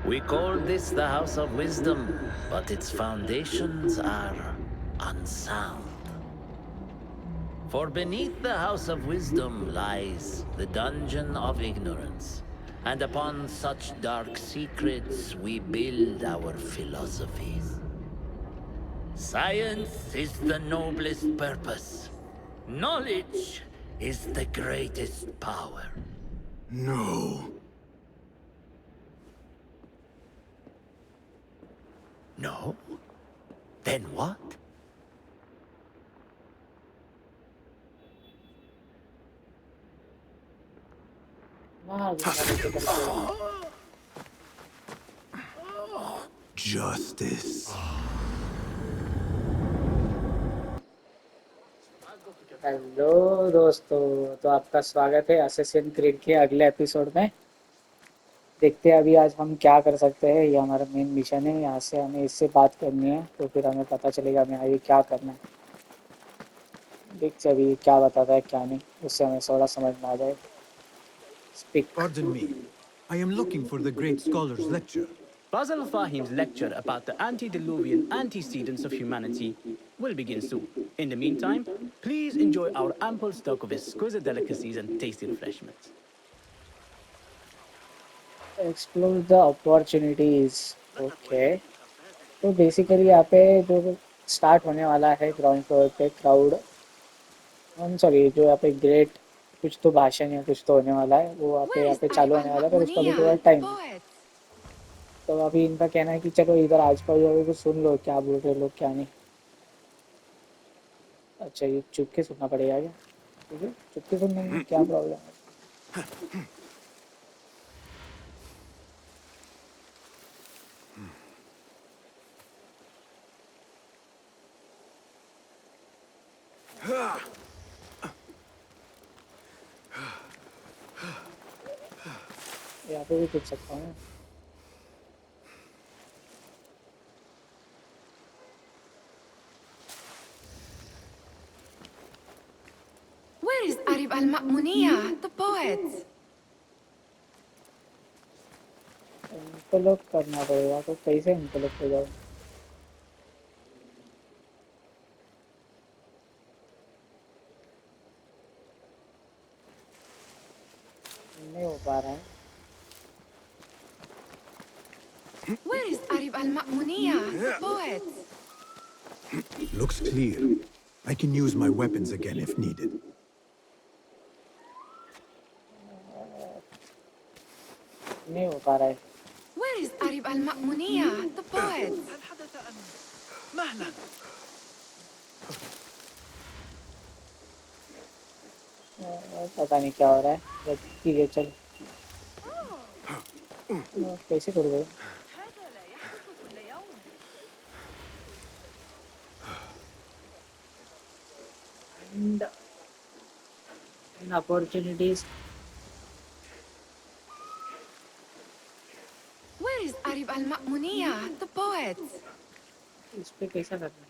We call this the House of Wisdom, but its foundations are unsound. For beneath the House of Wisdom lies the Dungeon of Ignorance, and upon such dark secrets we build our philosophies. Science is the noblest purpose. Knowledge is the greatest power. No. No? Then what? हाँ जितना नीचे करके Justice. Hello दोस्तों, तो आपका स्वागत है assassin creed के अगले एपिसोड में। देखते हैं अभी आज हम क्या कर सकते हैं। ये हमारा मेन मिशन है। यहाँ से हमें इससे बात करनी है, तो फिर हमें पता चलेगा हमें आगे क्या करना है। देखते हैं अभी क्या बताता है क्या नहीं, उससे हमें थोड़ा समझ में आ जाए। Speak. Pardon me. I am looking for the great scholar's lecture. Basil Fahim's lecture about the antediluvian antecedents of humanity will begin soon. In the meantime, please enjoy our ample stock of exquisite delicacies and tasty refreshments. Explore the opportunities. Okay, तो basically यहाँ पे जो start होने वाला है ground floor पे crowd, sorry जो यहाँ पे ग्रेट कुछ तो भाषण या कुछ तो होने वाला है, वो Where यहाँ is पे चालू Arib होने वाला है, पर उसका भी थोड़ा al-Ma'muniyah, the टाइम है। poet? तो अभी इनका कहना है कि चलो इधर आज पास जाओ, कुछ सुन लो क्या बोल रहे लोग क्या नहीं। अच्छा, ये चुप के सुनना पड़ेगा क्या? ठीक है, चुप के सुनने में क्या प्रॉब्लम है? यहाँ पे भी पूछ सकता हूँ। Where is Arib al-Ma'muniyah, the poet? इनको लोग करना पड़ेगा, तो कैसे इनको लोग पे जाओ? नहीं हो पा रहा है। Where is Arib al-Ma'muniyah, the poet? Looks clear. I can use my weapons again if needed. नहीं हो पा रहा है। Where is Arib al-Ma'muniyah, the poet? पता नहीं क्या हो रहा है, बट ठीक है चल। कैसे कर गए? and opportunities। Where is Arib al-Ma'muniyah, the poet? इस पे कैसा करना है?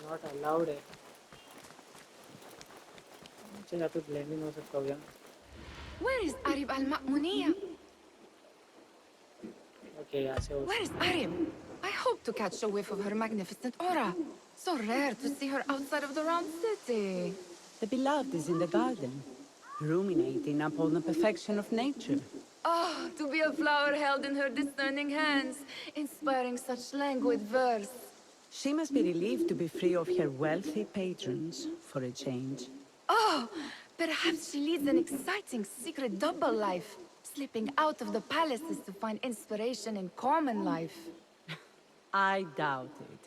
नॉट अलाउड है। चल यहाँ पे ब्लेंडिंग हो सकता हो गया। Where is Arib al-Ma'muniyah? Okay, यहाँ से हो। Where is Arib? I hope to catch a whiff of her magnificent aura. So rare to see her outside of the round city. The beloved is in the garden, ruminating upon the perfection of nature. Oh, to be a flower held in her discerning hands, inspiring such languid verse. She must be relieved to be free of her wealthy patrons, for a change. Oh, perhaps she leads an exciting secret double life, slipping out of the palaces to find inspiration in common life. I doubt it.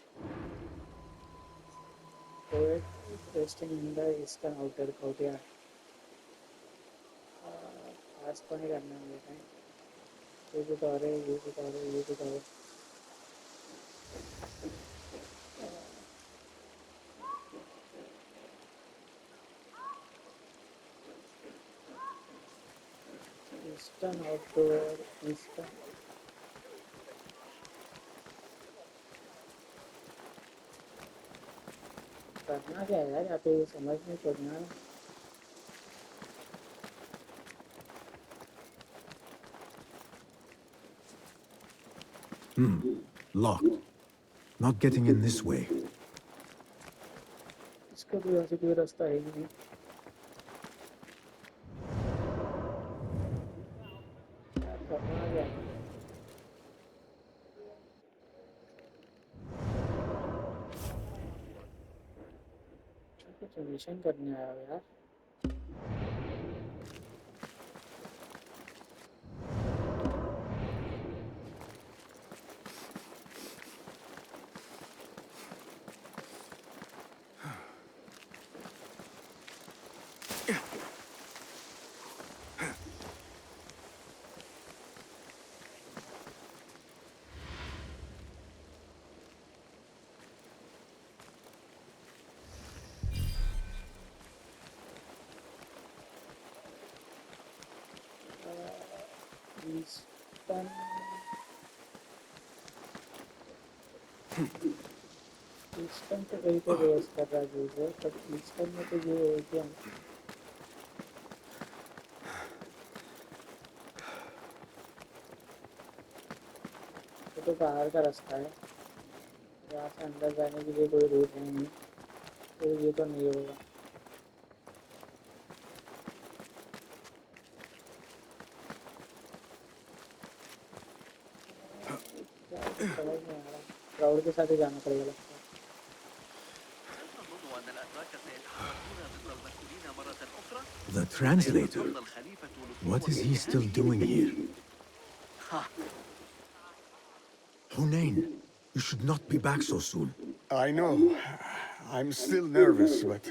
Poet resting in the eastern outer courtyard। आज तो नहीं करना है मुझे। ये बता रहे, ये बता रहे, ये बता रहे। ईस्टर्न आउटडोर, ईस्टर्न करना क्या है यार? यहाँ पे समझ नहीं पड़ना। Locked. Not getting in this way. इसका तो यहाँ से कोई रास्ता है ही नहीं। कहाँ गया? कुछ मिशन करने आया हो यार। ईस्टर्न ईस्टर्न तो कहीं पे रेस कर रहा है यूजर, पर ईस्टर्न में तो ये है क्या? ये तो बाहर का रास्ता है, यहाँ से अंदर जाने के लिए कोई रूट है नहीं, तो ये तो नहीं होगा। समझ नहीं आ रहा, क्राउड के साथ ही जाना पड़ेगा लगता है। The translator? What is he still doing here? Hunain, you should not be back so soon. I know. I'm still nervous, but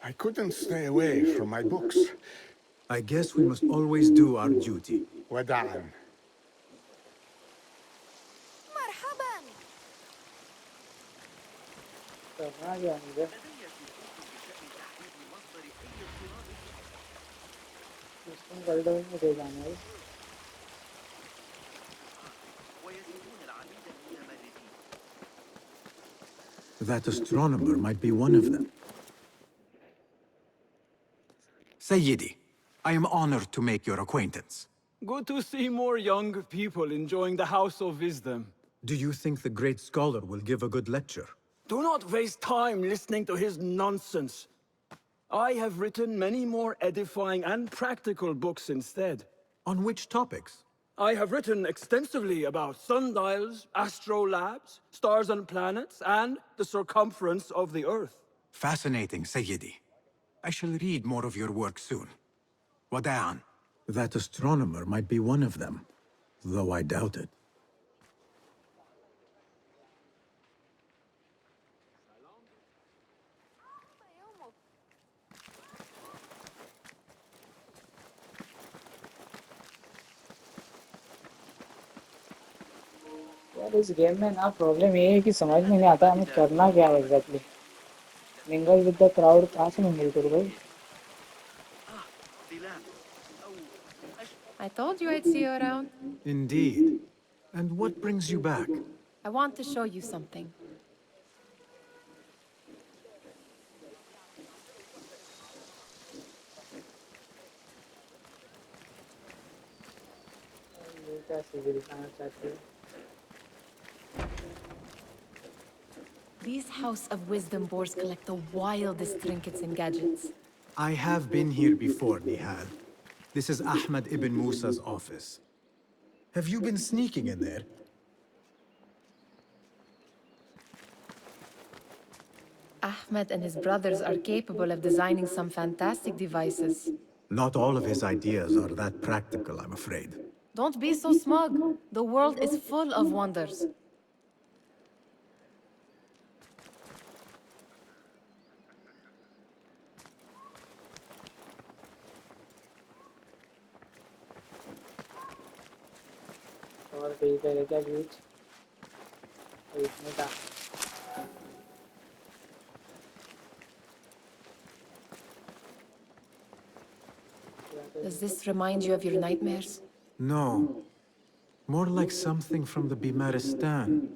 I couldn't stay away from my books. I guess we must always do our duty. Wada'an. कहाँ गया मुझे? इसमें world में दे जाना है। That astronomer might be one of them. Sayyidi, I am honored to make your acquaintance. Good to see more young people enjoying the House of Wisdom. Do you think the great scholar will give a good lecture? Do not waste time listening to his nonsense. I have written many more edifying and practical books instead. On which topics? I have written extensively about sundials, astrolabes, stars and planets, and the circumference of the Earth. Fascinating, Sayyidi. I shall read more of your work soon. Wada'an. That astronomer might be one of them, though I doubt it. यार इस game में ना problem ये है कि समझ में नहीं आता हमें करना क्या है exactly. Mingle with the crowd कहाँ से मिंगल करूँ भाई? I told you I'd see you around. Indeed. And what brings you back? I want to show you something. ये क्या सीधी दिखाना चाहती है? These House of Wisdom boards collect the wildest trinkets and gadgets. I have been here before, Nihal. This is Ahmad ibn Musa's office. Have you been sneaking in there? Ahmed and his brothers are capable of designing some fantastic devices. Not all of his ideas are that practical, I'm afraid. Don't be so smug. The world is full of wonders. और कहीं पे है क्या बीच? इसमें था। Does this remind you of your nightmares? No. More like something from the Bimaristan.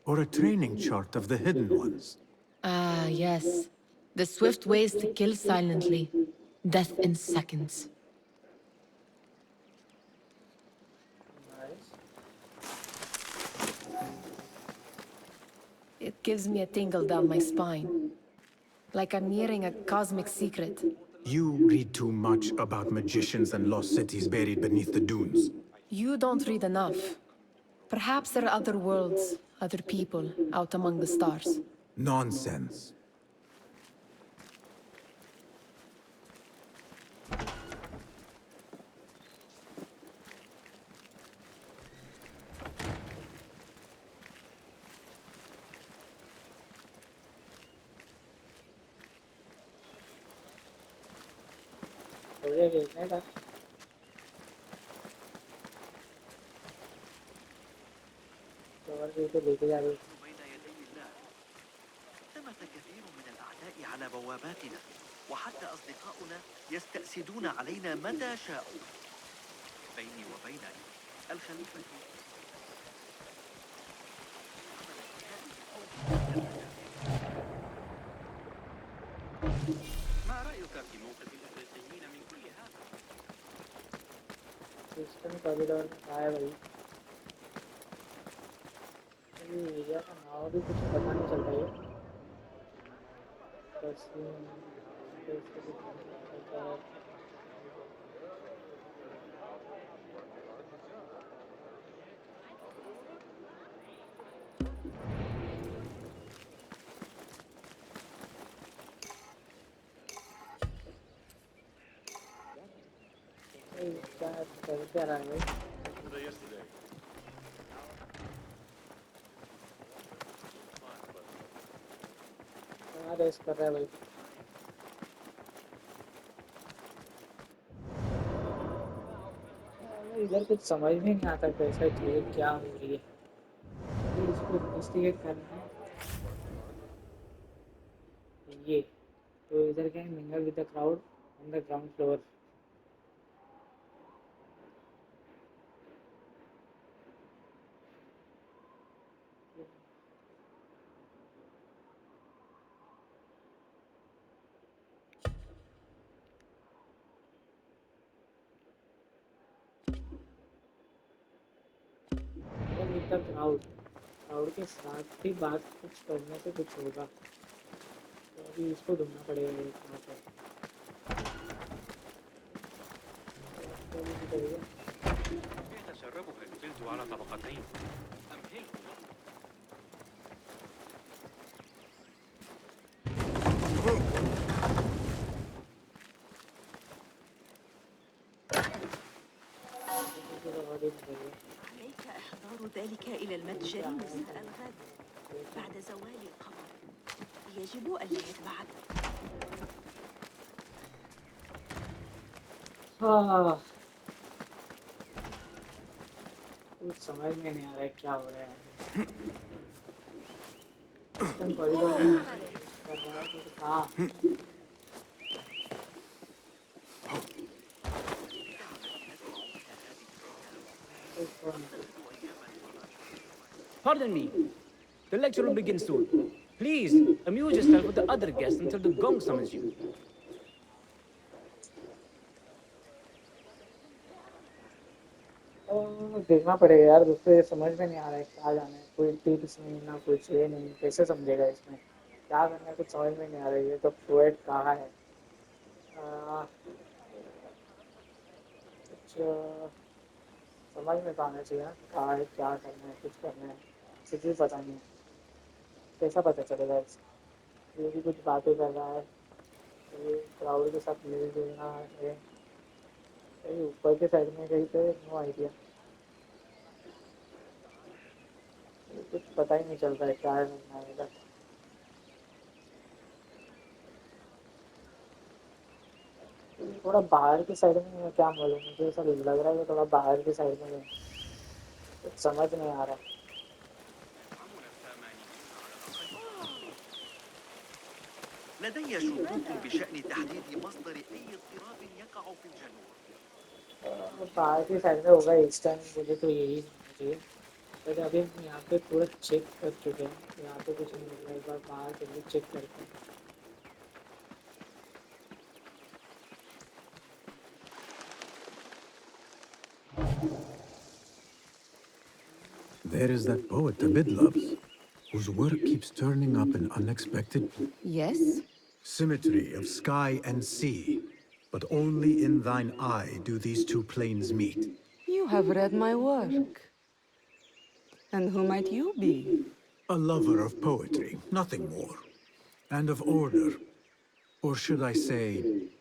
Or a training chart of the Hidden Ones. Ah, yes. The swift ways to kill silently. Death in seconds. Nice. gives me a tingle down my spine, like I'm hearing a cosmic secret. You read too much about magicians and lost cities buried beneath the dunes. You don't read enough. Perhaps there are other worlds, other people out among the stars. Nonsense. मुझे देखने का तो और भी तो लेके जा रही है। بين يدي الله. ثمة كثير من الأعداء على بواباتنا، وحتى أصدقاؤنا يستأسدون علينا متى شاءوا. بيني وبينك، الخليفة عمل في هذه الأوضاع. ما رأيك في موقف الإفريقيين من كل هذا؟ सिस्टम कॉरिडोर में कहा है भाई ये एरिया का नाम भी कुछ पता नहीं चल रहा है बसीम क्या कर क्या रहा है कहाँ रेस कर रहा है भाई इधर कुछ समझ में नहीं आता कैसा चीज़ क्या हो रही है अभी इसको इन्वेस्टिगेट करना है ये तो इधर क्या है mingle with the crowd on the ground floor with the crowd crowd के साथ ही बात कुछ करने से कुछ होगा तो अभी इसको ढूंढना पड़ेगा ये कहाँ पर तो अभी निकलेगा يتسربها الجلد على طبقتين. أمهله. عليك إحضار ذلك إلى المتجر مساء الغد بعد زوال القمر. يجب ألا يتبعك. कुछ समझ में नहीं आ रहा है क्या हो रहा है सिस्टम कॉरिडोर में कर रहा है तो कहाँ Pardon me. The lecture will begin soon. Please, amuse yourself with the other guests until the gong summons you. देखना पड़ेगा यार दूसरे समझ में नहीं आ रहा है क्या जाना है कोई टिप्स नहीं ना कुछ ये नहीं कैसे समझेगा इसमें क्या करना है कुछ समझ में नहीं आ रहा है ये तो पोएट कहाँ है कुछ समझ में तो आना चाहिए ना कहाँ है क्या करना है कुछ करना है कुछ भी पता नहीं कैसा पता चलेगा इससे ये भी कुछ बातें कर रहा है ये क्राउड के साथ मिल जुलना है कहीं ऊपर के साइड में कहीं पे नो आइडिया कुछ पता ही नहीं चल रहा है क्या करना है इधर थोड़ा बाहर की साइड में है, क्या बोलूँ मुझे ऐसा लग रहा है कि थोड़ा बाहर की साइड में है कुछ समझ नहीं आ रहा لدي شكوك بشأن تحديد مصدر أي اضطراب يقع في الجنوب. बाहर की साइड में होगा इस टाइम मुझे तो यही समझना चाहिए बट अभी हम यहाँ पे पूरा चेक कर चुके हैं यहाँ पे कुछ नहीं मिल रहा एक बार बाहर के लिए चेक करते हैं There is that poet Abid loves. whose work keeps turning up in unexpected Yes? symmetry of sky and sea. But only in thine eye do these two planes meet. You have read my work. And who might you be? A lover of poetry, nothing more. And of order. Or should I say,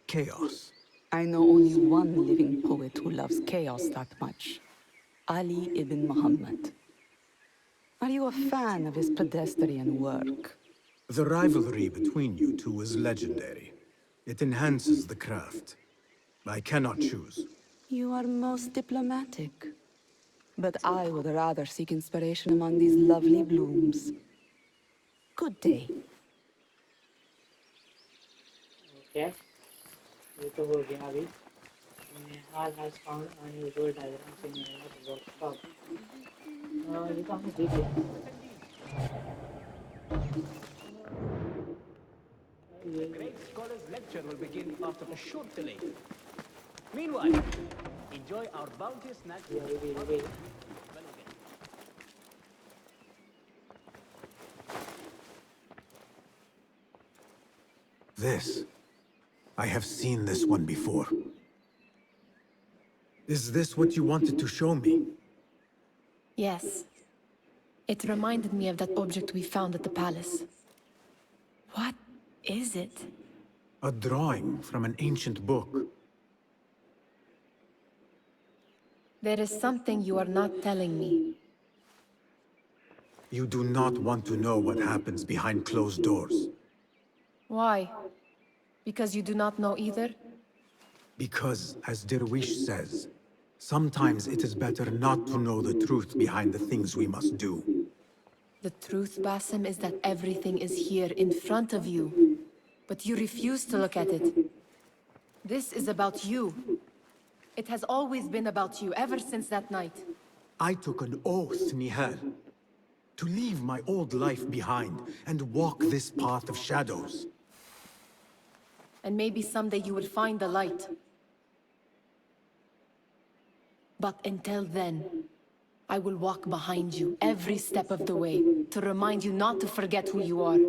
chaos. I know only one living poet who loves chaos that much. Ali ibn Muhammad. Are you a fan of his pedestrian work? The rivalry between you two is legendary. It enhances the craft. I cannot choose. You are most diplomatic. But I would rather seek inspiration among these lovely blooms. Good day. Okay, ये तो हो गया अभी. Nehal has found unusual diagrams in Mirage workshop. ये तो हमने देख लिया. The great scholar's lecture will begin after a short delay. Meanwhile, enjoy our bounteous snacks. This. I have seen this one before. Is this what you wanted to show me? Yes. It reminded me of that object we found at the palace. What is it? A drawing from an ancient book. There is something you are not telling me. You do not want to know what happens behind closed doors. Why? Because you do not know either? Because, as Derwish says, sometimes it is better not to know the truth behind the things we must do. The truth, Basim, is that everything is here in front of you. But you refuse to look at it. This is about you. It has always been about you, ever since that night. I took an oath, Nihal, to leave my old life behind and walk this path of shadows. And maybe someday you will find the light. But until then, I will walk behind you every step of the way to remind you not to forget who you are.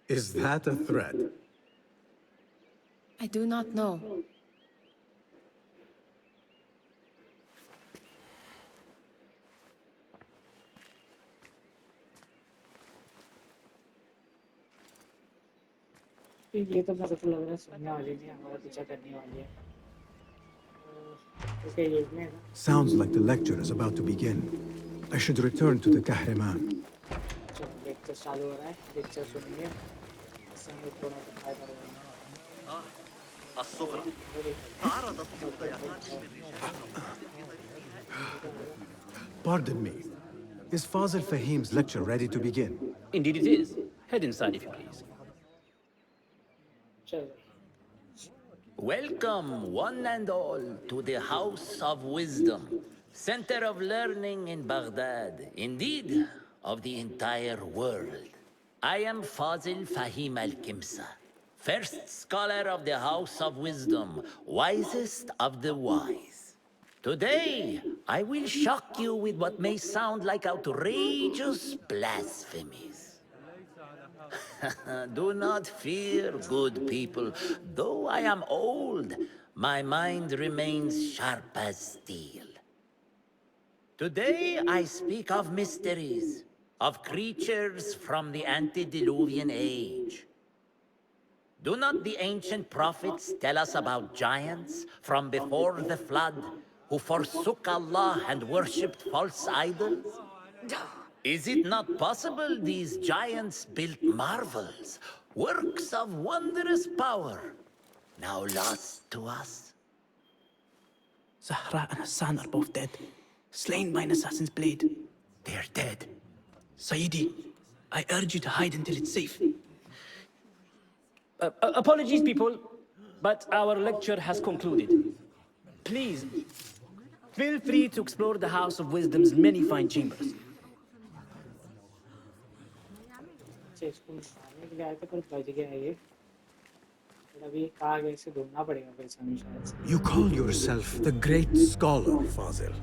Is that a threat? I do not know. ये तो मेरे को लग रहा है सुनने वाली नहीं, हमारा पीछा करने वाली है. Okay, ये भी है ना. Sounds like the lecture is about to begin. I should return to the Kahraman. चलो लेक्चर चालू हो रहा है, लेक्चर सुनिए. इसमें थोड़ा सा फायदा होगा. الصغرى تعرضت مضايقات من رجال. Pardon me. Is Fazil Fahim's lecture ready to begin? Indeed it is. Head inside if you please. चलो. Welcome, one and all, to the House of Wisdom, center of learning in Baghdad, indeed, of the entire world. I am Fazil Fahim al-Kimsa, first scholar of the House of Wisdom, wisest of the wise. Today, I will shock you with what may sound like outrageous blasphemies. Do not fear, good people. Though I am old, my mind remains sharp as steel. Today I speak of mysteries, of creatures from the antediluvian age. Do not the ancient prophets tell us about giants from before the flood who forsook Allah and worshipped false idols? Is it not possible these giants built marvels, works of wondrous power, now lost to us? Zahra and Hassan are both dead, slain by an assassin's blade. They're dead. Sayyidi, I urge you to hide until it's safe. Apologies, people, but our lecture has concluded. Please, feel free to explore the House of Wisdom's many fine chambers. अच्छा इसको निकालने के लिए आए थे पर बच गया ये. पर अभी कहाँ गए इसे ढूंढना पड़ेगा फिर से शायद से. You call yourself the great scholar, Fazil.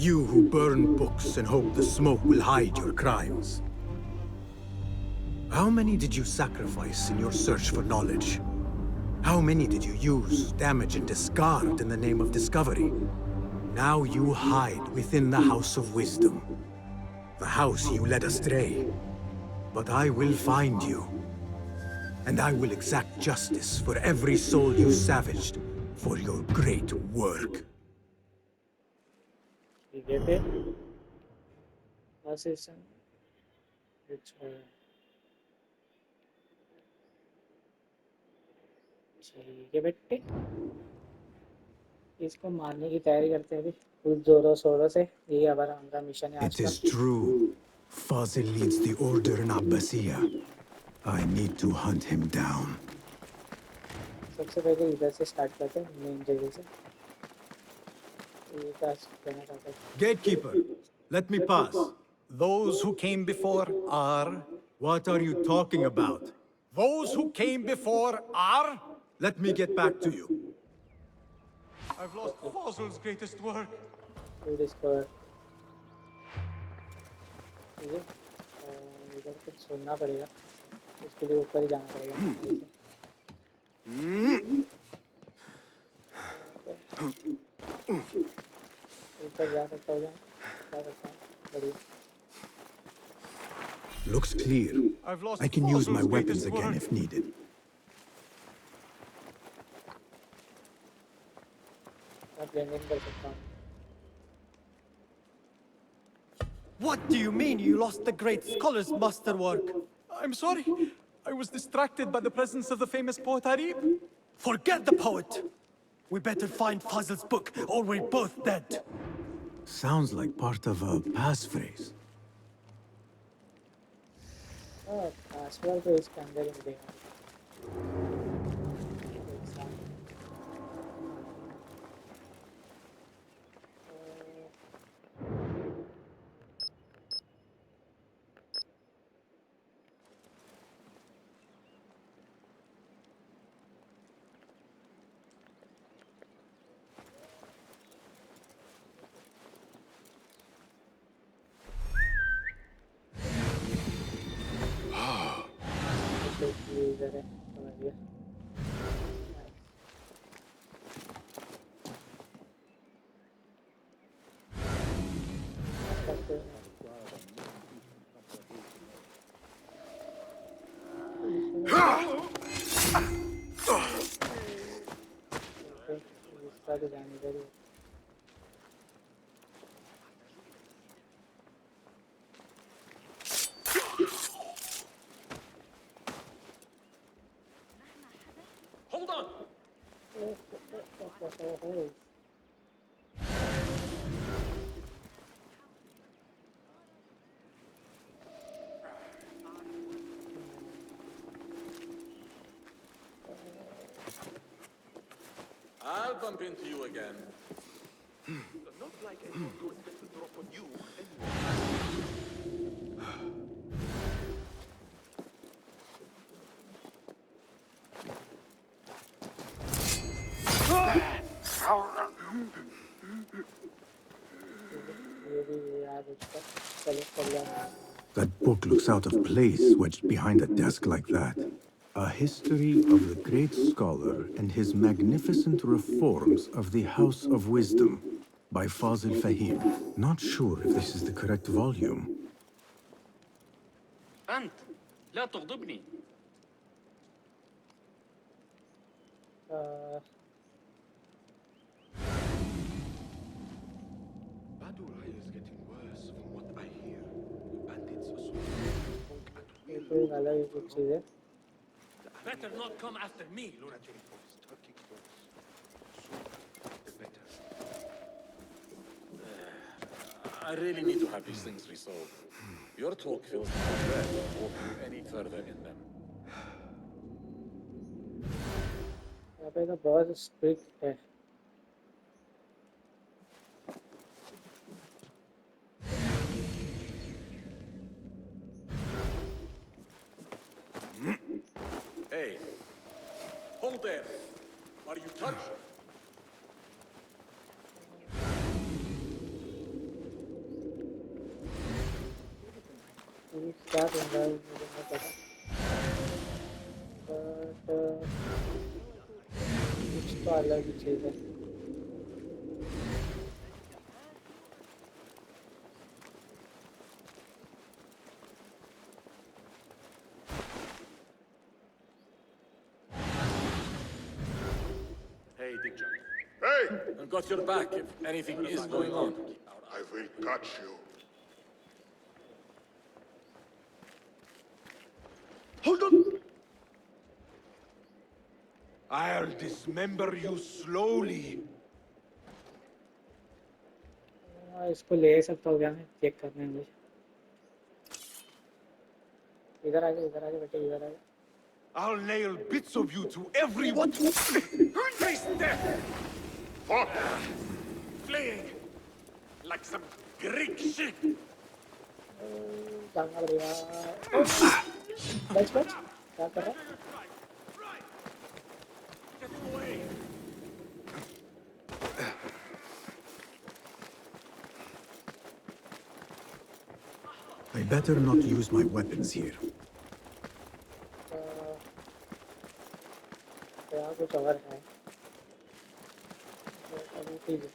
You who burn books and hope the smoke will hide your crimes. How many did you sacrifice in your search for knowledge? How many did you use, damage, and discard in the name of discovery? Now you hide within the House of Wisdom. The house you led astray. But I will find you. And I will exact justice for every soul you savaged for your great work. ठीक है फिर assassin which ठीक है बेटे इसको मारने की तैयारी करते हैं अभी कुछ जोरों शोरों से यही हमारा मिशन है आज It का is true. Fazil leads the order in Abbasiya. I need to hunt him down. सबसे पहले इधर से स्टार्ट करते हैं मेन जगह से ये क्या कहना चाहते हैं Gatekeeper, let me pass. Those who came before are... What are you talking about? Those who came before are... Let me get back to you. I've lost Fazil's greatest work. to discover ठीक है इधर कुछ सुनना पड़ेगा इसके लिए ऊपर ही जाना पड़ेगा ऊपर जा सकता हूँ जा सकता हूँ बढ़िया Looks clear. I can use my weapons again if needed. मैं ब्लेंडिंग कर सकता हूँ What do you mean you lost the great scholar's masterwork? I'm sorry. I was distracted by the presence of the famous poet Arib. Forget the poet! We better find Fazil's book, or we're both dead. Sounds like part of a passphrase. Password तो इसके अंदर ही मिलेगा इधर है समझ गया इसका तो जाने करिए Hold on! I'll bump into you again. Not like I was going to drop on you anyway. That book looks out of place wedged behind a desk like that. A history of the great scholar and his magnificent reforms of the House of Wisdom by Fazil Fahim. Not sure if this is the correct volume. أنت لا تغضبني. Badurai is getting worse from what I hear. Bandits assault. Better not come after me, lunatic. Turkey close. Sooner the better. I really need to have these things resolved. Your talk feels like dread walking any further in them. यहाँ पे तो बहुत strict है Hey, hold there. Are you touched? क्या ढूंढ रहा है मुझे नहीं पता, बट कुछ तो अलग ही चीज़ है। Hey, Dick Jones. Hey! I've got your back if anything is going on. I will catch you. Hold on! I'll dismember you slowly. इसको ले सकता हूँ क्या मैं, चेक करने में। इधर आ जा, इधर आ जा बेटे, इधर आ जा। I'll nail bits of you to everyone. Face death! Fuck! Fleeing like some Greek shit. जाना पड़ेगा। बच बच, क्या कर रहा है? Get away! I better not use my weapons here. यहाँ कुछ और है। अभी ठीक है।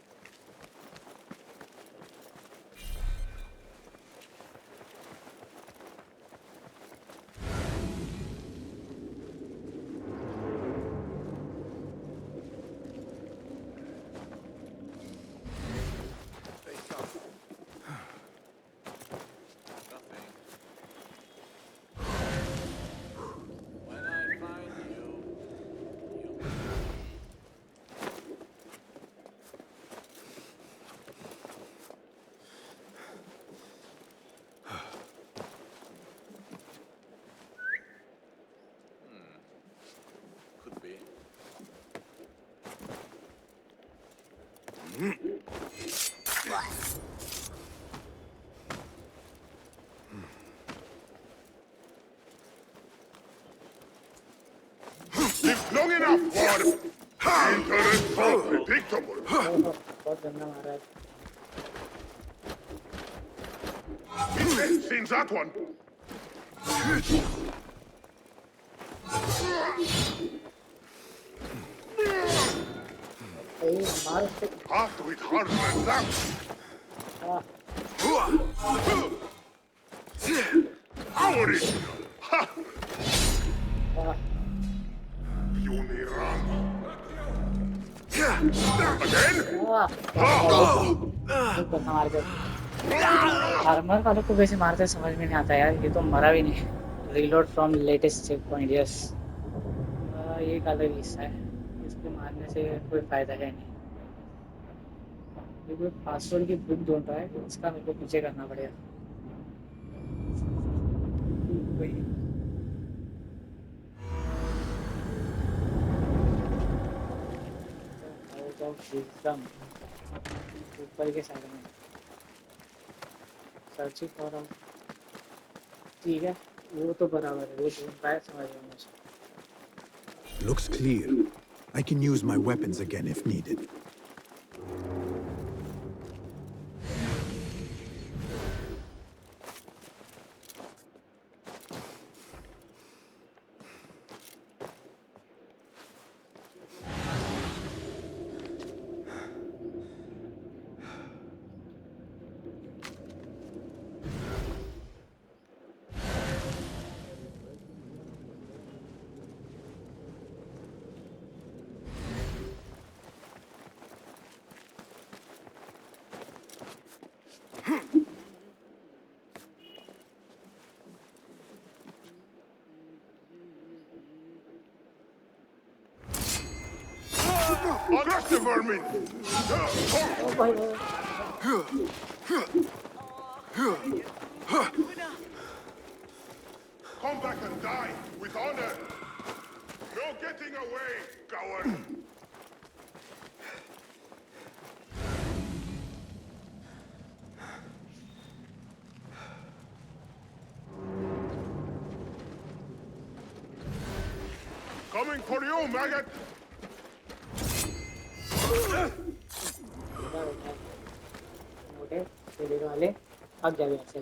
Could be. It's long enough for interest predictable. बहुत गंदा मारा है। Seen that one? मार उससे। Hard with harder than that. Our original. Ha! Puny run. Again? Armour वालों को वैसे मारते समझ में नहीं आता यार, ये तो मरा भी नहीं। Reload from latest checkpoint, yes. ये एक अलग हिस्सा है, इसको मारने से कोई फायदा है नहीं। ये कोई पासवर्ड की बुक ढूंढ रहा है, इसका मेरे को पीछे करना पड़ेगा। ऊपर के साइड में सर्चिंग कर रहा हूँ। ठीक है, वो तो बराबर है, वो ढूंढ पाया, समझ रहा हूँ मुझे। Looks clear. I can use my weapons again if needed. Arrest the vermin! Come back and die with honor! No getting away, coward! Coming for you, maggot! मोटे वाले भाग जाओ यहाँ से।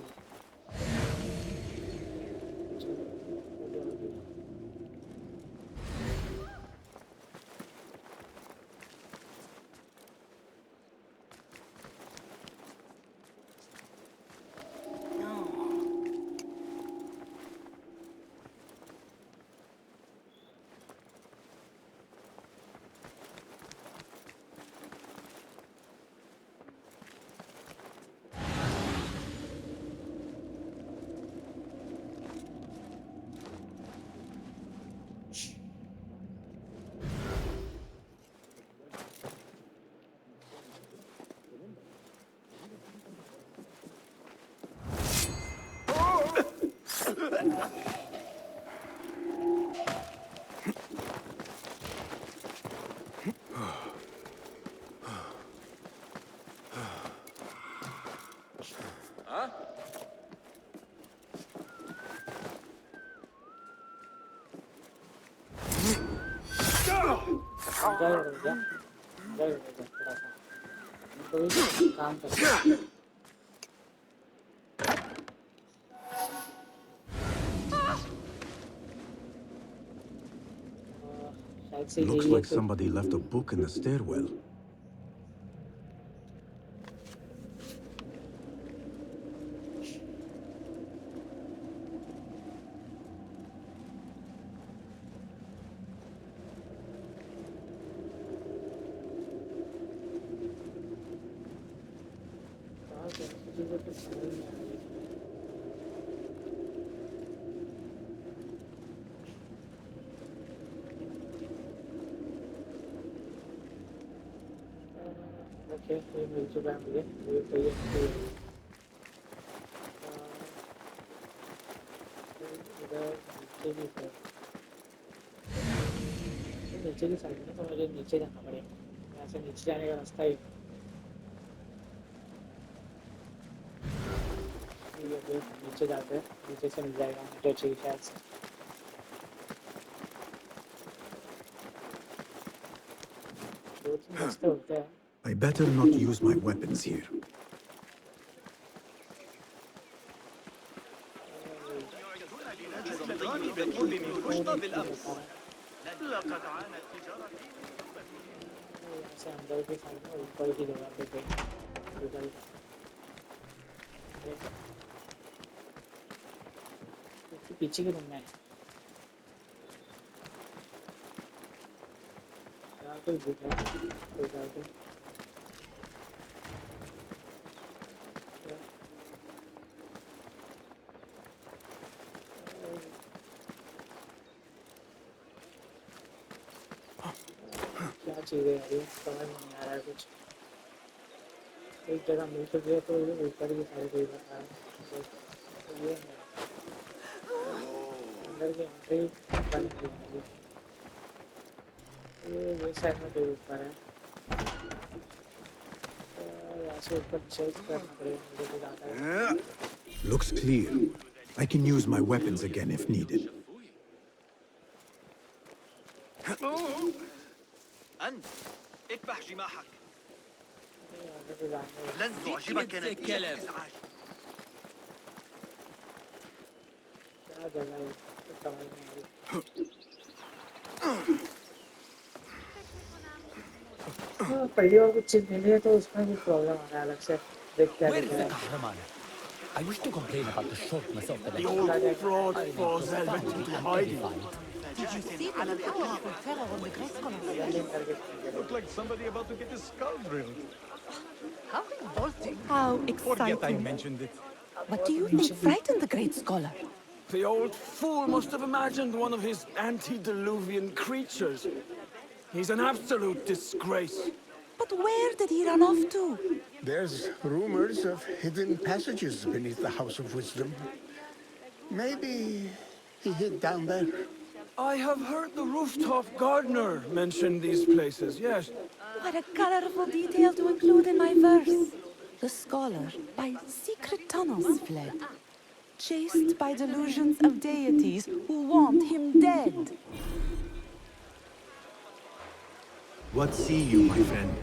एंजॉय करो क्या एंजॉय करो थोड़ा सा हमको भी काम करना है शायद से Looks यही है like somebody left a book in the stairwell. चीज़ें तो समझ नहीं आ रही ओके ये मिल चुका है मुझे ये तो ये इधर नीचे की साइड नीचे की साइड में तो मुझे नीचे जाना पड़ेगा यहाँ से नीचे जाने का रास्ता ही ये नीचे जाते हैं नीचे से मिल जाएगा मुझे चाहिए शायद से दो तीन रास्ते होते हैं I better not use my weapons here. से अंदर की साइड में ऊपर की जगह पे कहीं पीछे के रूम में कोई बुक है कोई जाके क्या चीज़ है अभी समझ नहीं आ रहा है कुछ एक जगह मिल चुकी है तो ये ऊपर की साइड ही बता है तो ये अंदर की एंट्री बंद नहीं है ये साइड में कोई ऊपर है यहाँ से ऊपर चेक करना पड़ेगा मुझे भी ज़्यादा है Looks clear. I can use my weapons again if needed. أنت اكبح جماحك لن تعجبك نتيجة الإزعاج क्या जगह है समझ नहीं आ रही पहली बार कुछ चीज़ मिली है तो उसमें भी प्रॉब्लम आ रहा है अलग से देखते हैं I wish to complain about the shortness of the The old fraud falls went into hiding. Did you see the powerful terror on the Grey Scholar? Looked like somebody about to get his skull drilled. How revolting! How Forget I exciting. mentioned it. What do you think frightened the great scholar? The old fool must have imagined one of his antediluvian creatures. He's an absolute disgrace. But where did he run off to? There's rumors of hidden passages beneath the House of Wisdom. Maybe he hid down there. I have heard the rooftop gardener mention these places, yes. What a colorful detail to include in my verse. The scholar by secret tunnels fled, chased by delusions of deities who want him dead. What see you, my friend?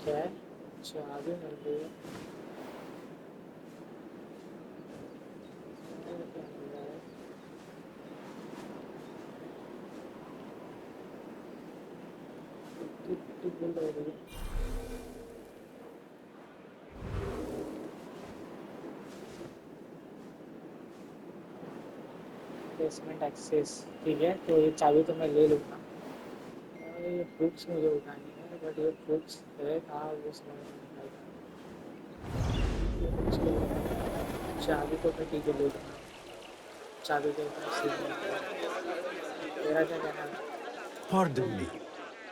क्या है चाबी मिल रही है placement access ठीक है तो ये चाबी तो मैं ले लूँगा और ये बुक्स मुझे उठानी है बट ये बुक्स है कहाँ वो समझ नहीं आएगा चाबी तो मैं ठीक है ले लूँगा चाबी तो मेरा क्या कहना है Pardon me,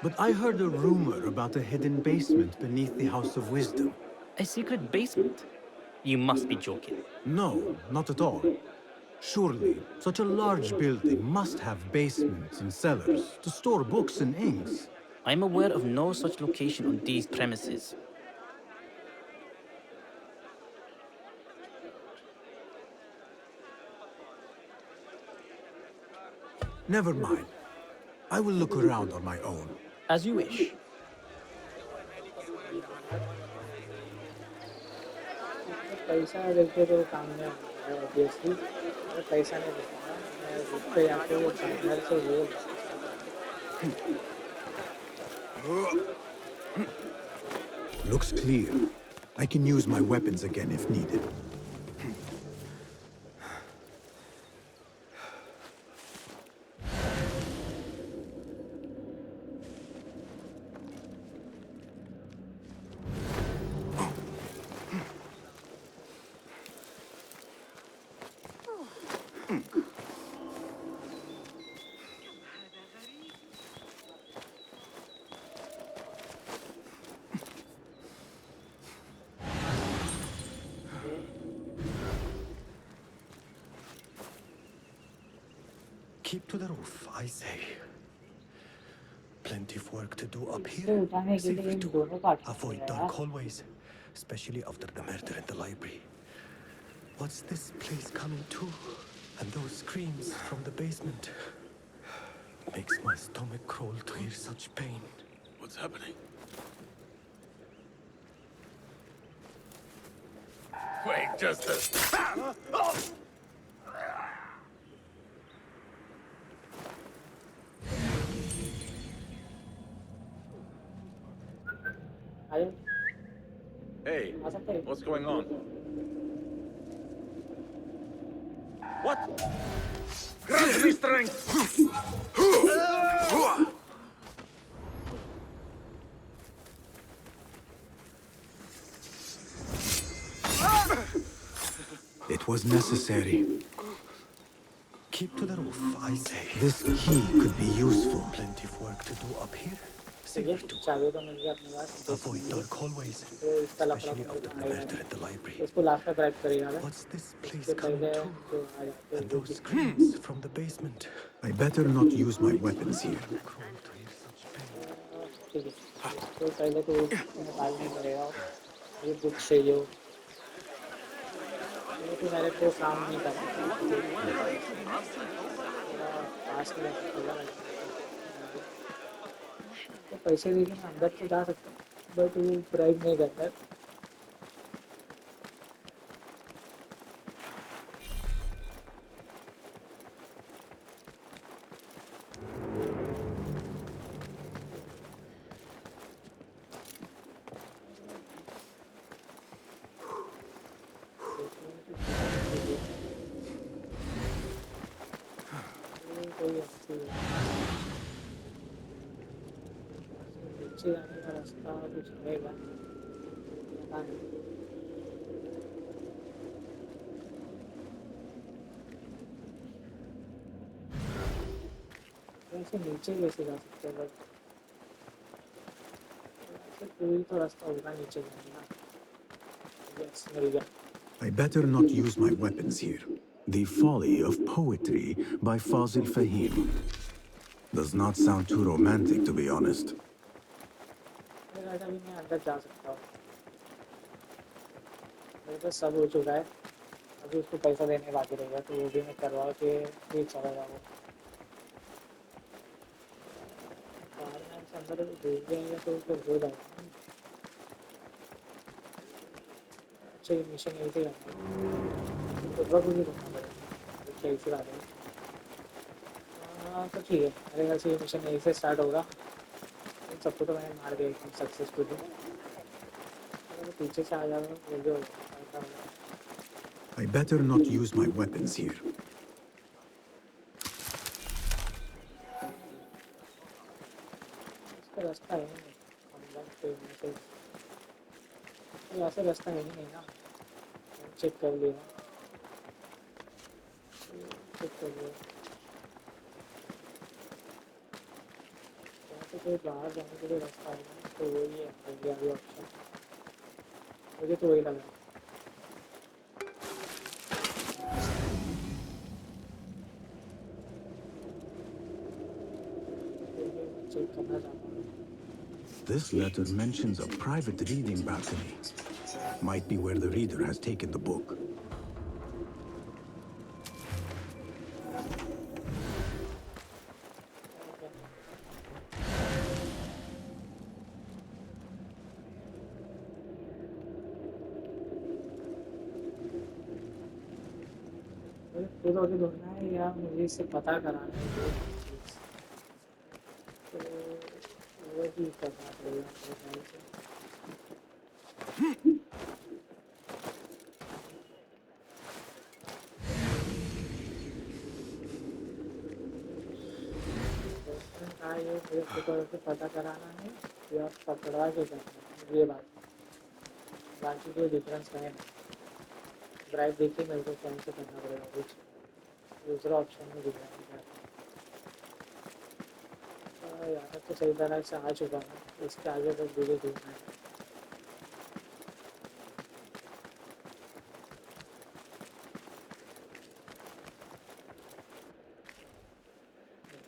but I heard a rumor about a hidden basement beneath the House of Wisdom. A secret basement? You must be joking. No, not at all. Surely, such a large building must have basements and cellars to store books and inks. I am aware of no such location on these premises. Never mind. I will look around on my own. As you wish. पैसा देके तो काम नहीं होगा obviously अगर पैसा नहीं देगा मैं रुक पे जाके वो जनरल से वो Looks clear. I can use my weapons again if needed. Keep to the roof, I say. Plenty of work to do up इससे here. उठाने के लिए Safely इन too. दोनों का Avoid dark hallways, especially after the murder in the library. What's this place coming to? And those screams from the basement. Makes my stomach crawl to hear such pain. What's happening? Wait, just a... Hey, what's going on? What? Grant me strength! It was necessary. Keep to the roof, I say. This key could be useful. Plenty of work to do up here. चाहिए चाबी तो मिल गया अपने पास Avoid dark hallways, तो इसका लफड़ा especially after the murder in the library. इसको last में ड्राइव करेगा ना What's this place इससे coming पहले to? जो आ जाते हैं And those screams from the basement. I better not use my weapons here. ठीक है तो पहले तो निकालने पड़ेगा ये बुक चाहिए हो ये तो मेरे को काम नहीं करना पास में तो पैसे देके मैं अंदर तो जा सकता हूँ बट वो ड्राइव नहीं करता है नीचे जाने का रास्ता कुछ रहेगा पता नहीं वैसे नीचे कैसे जा सकते हैं बट ऐसे कोई तो रास्ता होगा नीचे जाने का यस मिल गया I better not use my weapons here. The Folly of Poetry by Fazil Fahim. Does not sound too romantic, to be honest. मेरा भी मैं अंदर जा सकता हूँ मेरे पास सब हो चुका है अभी उसको पैसा देने बाकी रहेगा तो वो भी मैं करवा के फिर चला जाऊँगा अंदर भेज देंगे तो फिर हो जाएगा अच्छा ये मिशन यही से करना तो बग भी करना पड़ेगा अच्छा इसी बात है हाँ तो ठीक है मेरे ख्याल से ये मिशन यहीं से स्टार्ट होगा इन सबको तो मैंने मार दिया एकदम सक्सेसफुली पीछे से आ जाऊँगा वो जो I better not use my weapons here. इसका रास्ता है नहीं अंदर पे ऐसा रास्ता है नहीं ना चेक कर लिया चेक कर लिया यहाँ से कोई बाहर जाने के लिए रास्ता है ना तो वही है इंडिया भी ऑप्शन मुझे तो वही लगा चेक करना चाहता हूँ This letter mentions a private reading balcony. Might be where the reader has taken the book. ये तो अभी ढूंढना है या मुझे इससे पता कराना है जो चीज़, तो वो भी करना पड़ेगा मेरे ख्याल से। हाँ ये मुझे खुद से पता कराना है या पकड़वा के करना है ये बात, बाकी कोई डिफरेंस है नहीं। ड्राइव देखिए मेरे को कौन से करना पड़ेगा, कुछ दूसरा ऑप्शन में दिख रहा है। यहाँ तक तो सही तरह से आ चुका हूँ, इसके आगे तक धीरे देखना है।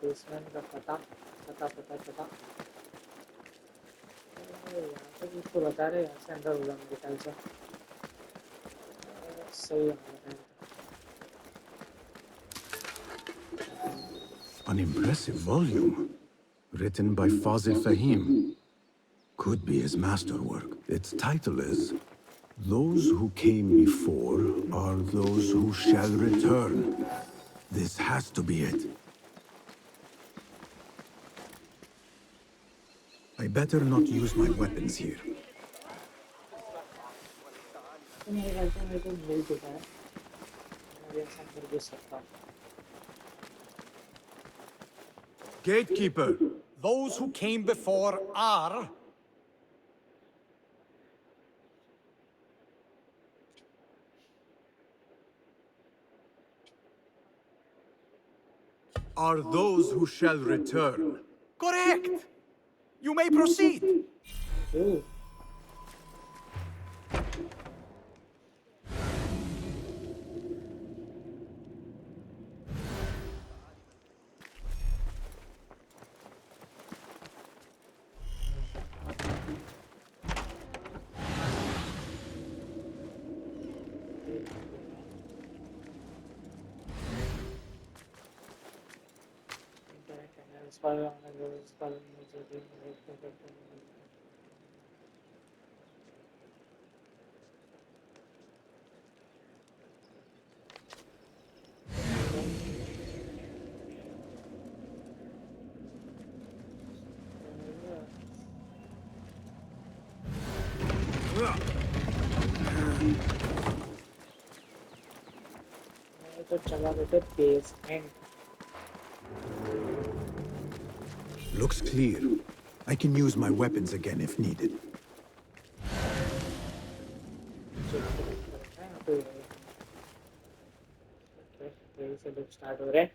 बेसमेंट का पता पता पता पता यहाँ तक इसको बता रहे, यहाँ से अंदर होगा मेरे ख्याल से। सही है। An impressive volume, written by Fazil Fahim. Could be his masterwork. Its title is, Those Who Came Before Are Those Who Shall Return. This has to be it. I better not use my weapons here. मेरे ख्याल से मेरे को मिल चुका है, मैं ऐसा कर भी सकता हूँ। Gatekeeper, those who came before are... Are those who shall return. Correct! You may proceed! Ooh. तो चला बेटे basement. Looks clear. I can use my weapons again if needed. यही से लोग स्टार्ट हो रहे हैं।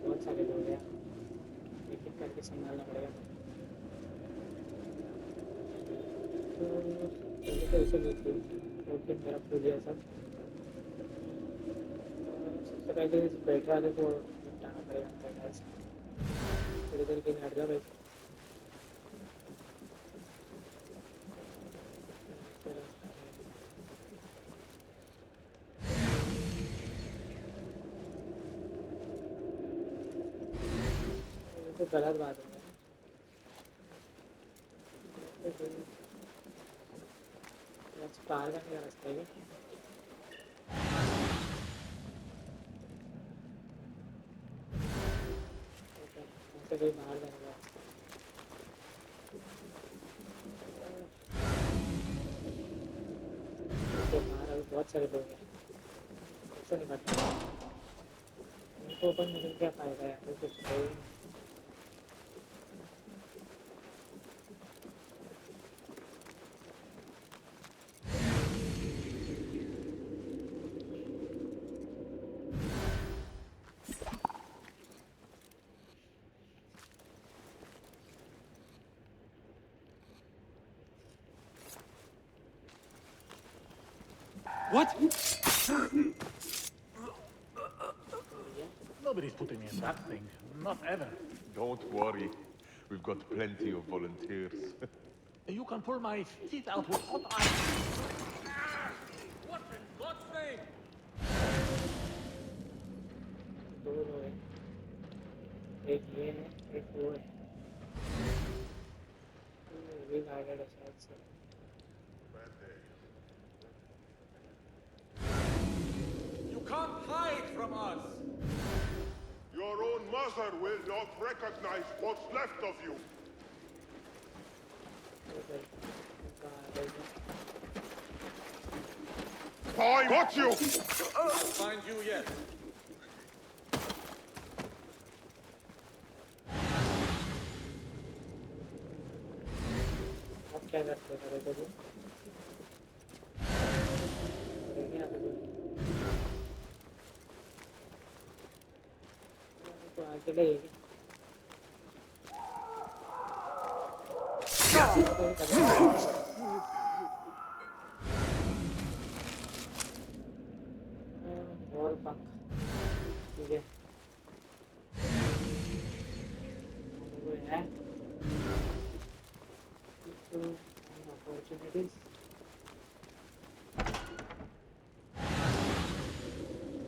बहुत सारे लोग हैं, एक एक करके संभालना पड़ेगा। तो इसे देखिए, ओके मेरा खुल गया सब। सबसे पहले इस बैठ वाले को निपटाना पड़ेगा बैठा से। थोड़ी देर के लिए हट जाओ भाई। तो गलत बात है। पार करने का रास्ता है क्या? कोई बाहर जाने का रास्ता। बाहर अभी बहुत सारे लोग हैं। तो नहीं करना, इनको ओपन करके क्या फायदा है, तो कुछ है ही नहीं। What? Nobody's putting me in that thing. Not ever. Don't worry. We've got plenty of volunteers. You can pull my teeth out with hot iron. What in God's name? दो लोग हैं, एक ये है, एक वो है, ये भी गाइडेड है शायद से। You can't hide from us. Your own mother will not recognize what's left of you. I got you! I'll find you yet. अब क्या करते हैं तो तुम देखिए आप तो अकेले ही और पंख ठीक है वो है opportunities.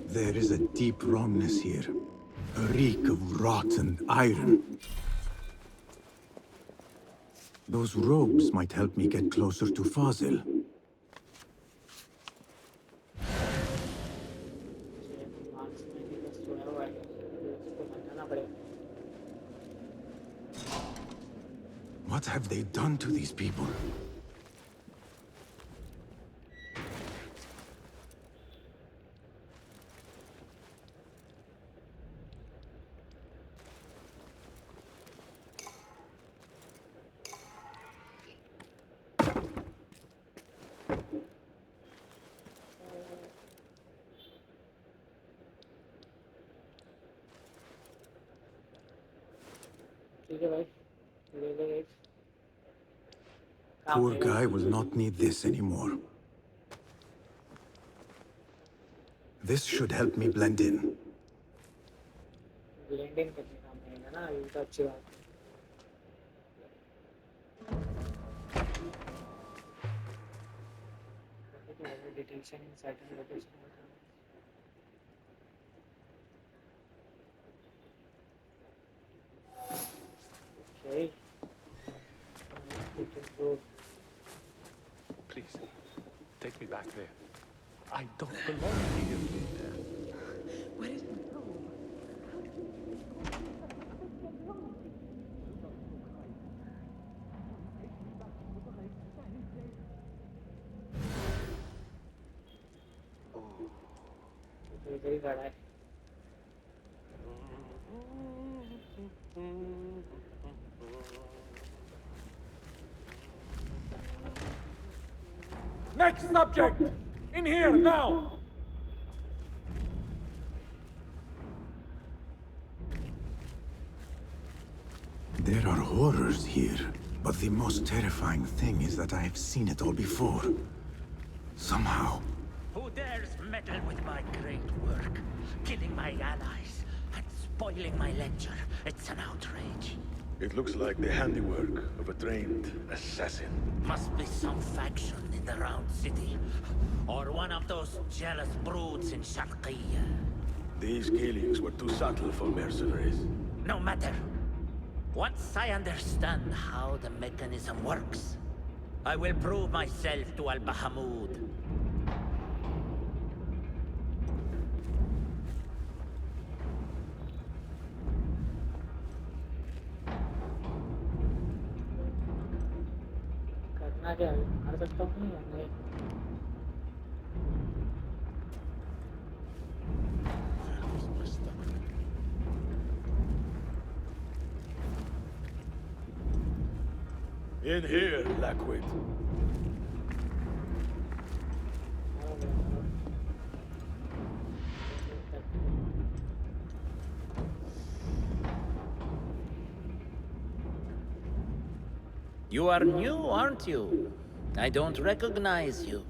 There is a deep wrongness here. A reek of rotten iron. Those robes might help me get closer to Fazil. What have they done to these people? ठीक है भाई ले ले एक Poor guy will not need this anymore. This should help me blend in. Blending करने काम आएगा ना, ये तो अच्छी बात है। Detection in certain location okay Please, take me back there. I don't belong here. Where did it go? इधर ही खड़ा है। Next subject! In here, now! There are horrors here, but the most terrifying thing is that I have seen it all before. Somehow. Who dares meddle with my great work? Killing my allies and spoiling my lecture. It's an outrage. It looks like the handiwork of a trained assassin. Must be some faction in the Round City. Or one of those jealous broods in Sharqiyya. These killings were too subtle for mercenaries. No matter. Once I understand how the mechanism works, I will prove myself to Al-Bahamud. करना क्या है? मार सकता हूँ या नहीं? In here, Lackwit. You are new, aren't you? I don't recognize you.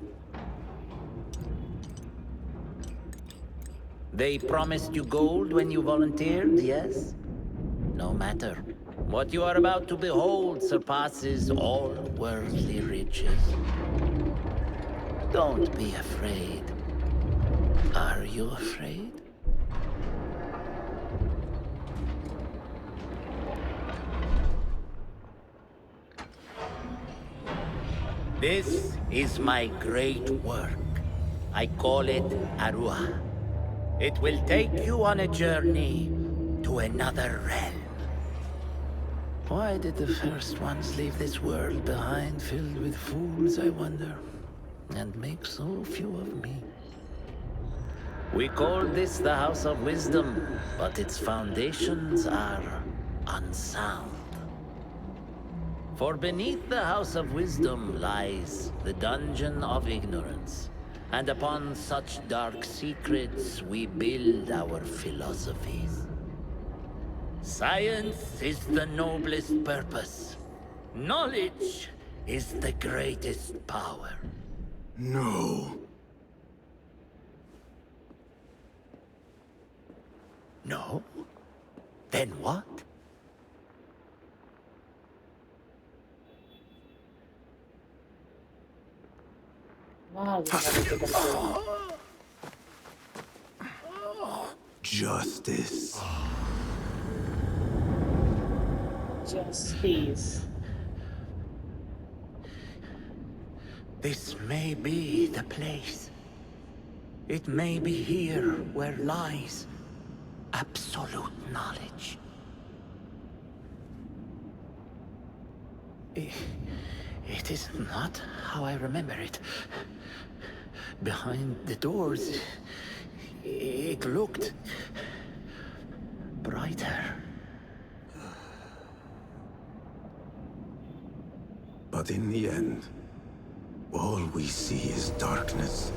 They promised you gold when you volunteered, yes? No matter. What you are about to behold surpasses all worldly riches. Don't be afraid. Are you afraid? This is my great work. I call it Arua. It will take you on a journey to another realm. Why did the first ones leave this world behind filled with fools, I wonder, and make so few of me? We called this the House of Wisdom, but its foundations are unsound. For beneath the House of Wisdom lies the Dungeon of Ignorance, and upon such dark secrets we build our philosophies. Science is the noblest purpose. Knowledge is the greatest power. No. No? Then what? Justice. Justice. This may be the place. It may be here where lies absolute knowledge. It is not how I remember it. Behind the doors, it looked brighter. But in the end, all we see is darkness.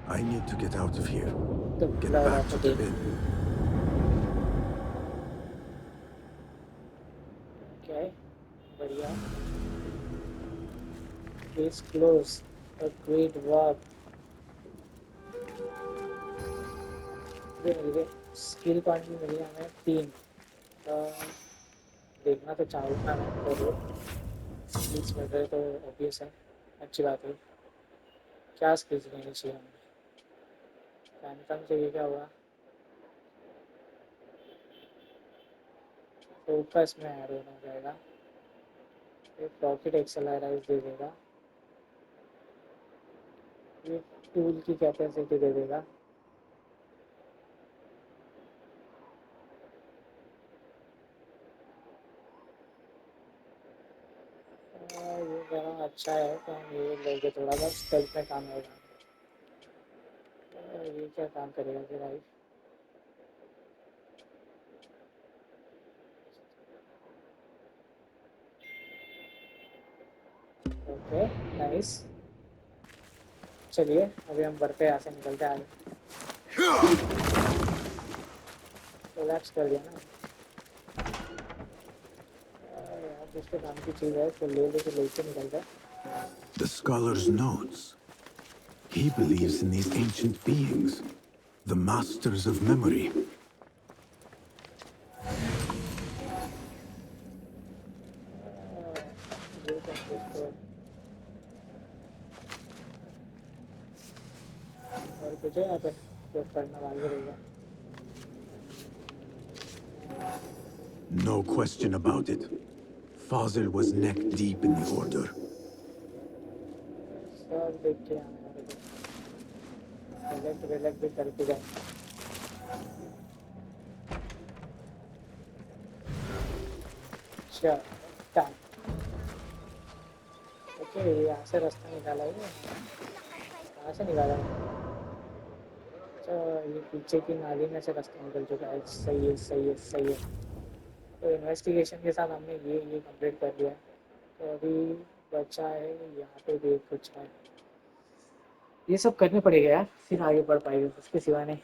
I need to get out of here. Get back to the inn. Okay, बढ़िया. Case closed. A great work. Skill point भी मिली हमें 3. देखना तो चाहूँगा मैं जरूर. Skills मिल रहे तो ऑब्वियस है, अच्छी बात है. क्या स्किल्स लेनी चाहिए हमें? फैंटम से ये क्या हुआ? फोकस में ऐड होना जाएगा. ये प्रॉफिट एक्सेलराइज दे देगा. ये टूल की कैपेसिटी दे देगा. ये ज़रा अच्छा है तो हम ये लेके थोड़ा बहुत स्टेल्थ में काम होगा. ये क्या काम करेगा फिर भाई? Okay nice. चलिए अभी हम बढ़ते हैं, यहाँ से निकलते हैं. रिलैक्स कर दिया ना यार. जिसके काम की चीज़ है तो ले निकलते हैं. The scholar's notes. He believes in these ancient beings, the masters of memory. तुझे या फिर जो करना बाकी रहेगा? No question about it. Fazil was neck deep in the order. सब देख के आना मेरे को, सेलेक्ट भी करके जाए। अच्छा डन। ओके यहाँ से रास्ता निकाला है, कहाँ से निकाला है? अच्छा ये पीछे की नाली में से रास्ता निकल चुका है। सही है सही है सही है। तो इन्वेस्टिगेशन के साथ हमने ये कंप्लीट कर लिया है। तो अभी बचा है यहाँ पे भी कुछ है, ये सब करने पड़ेगा यार, फिर आगे बढ़ पाएगा। उसके सिवा नहीं,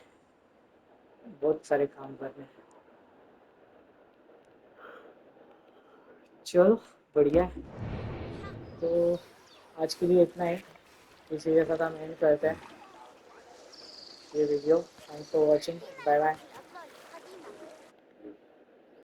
बहुत सारे काम करने हैं। चलो बढ़िया है। तो आज के लिए इतना ही, इसी के साथ हम एंड करते हैं ये video. Thanks for watching, bye bye.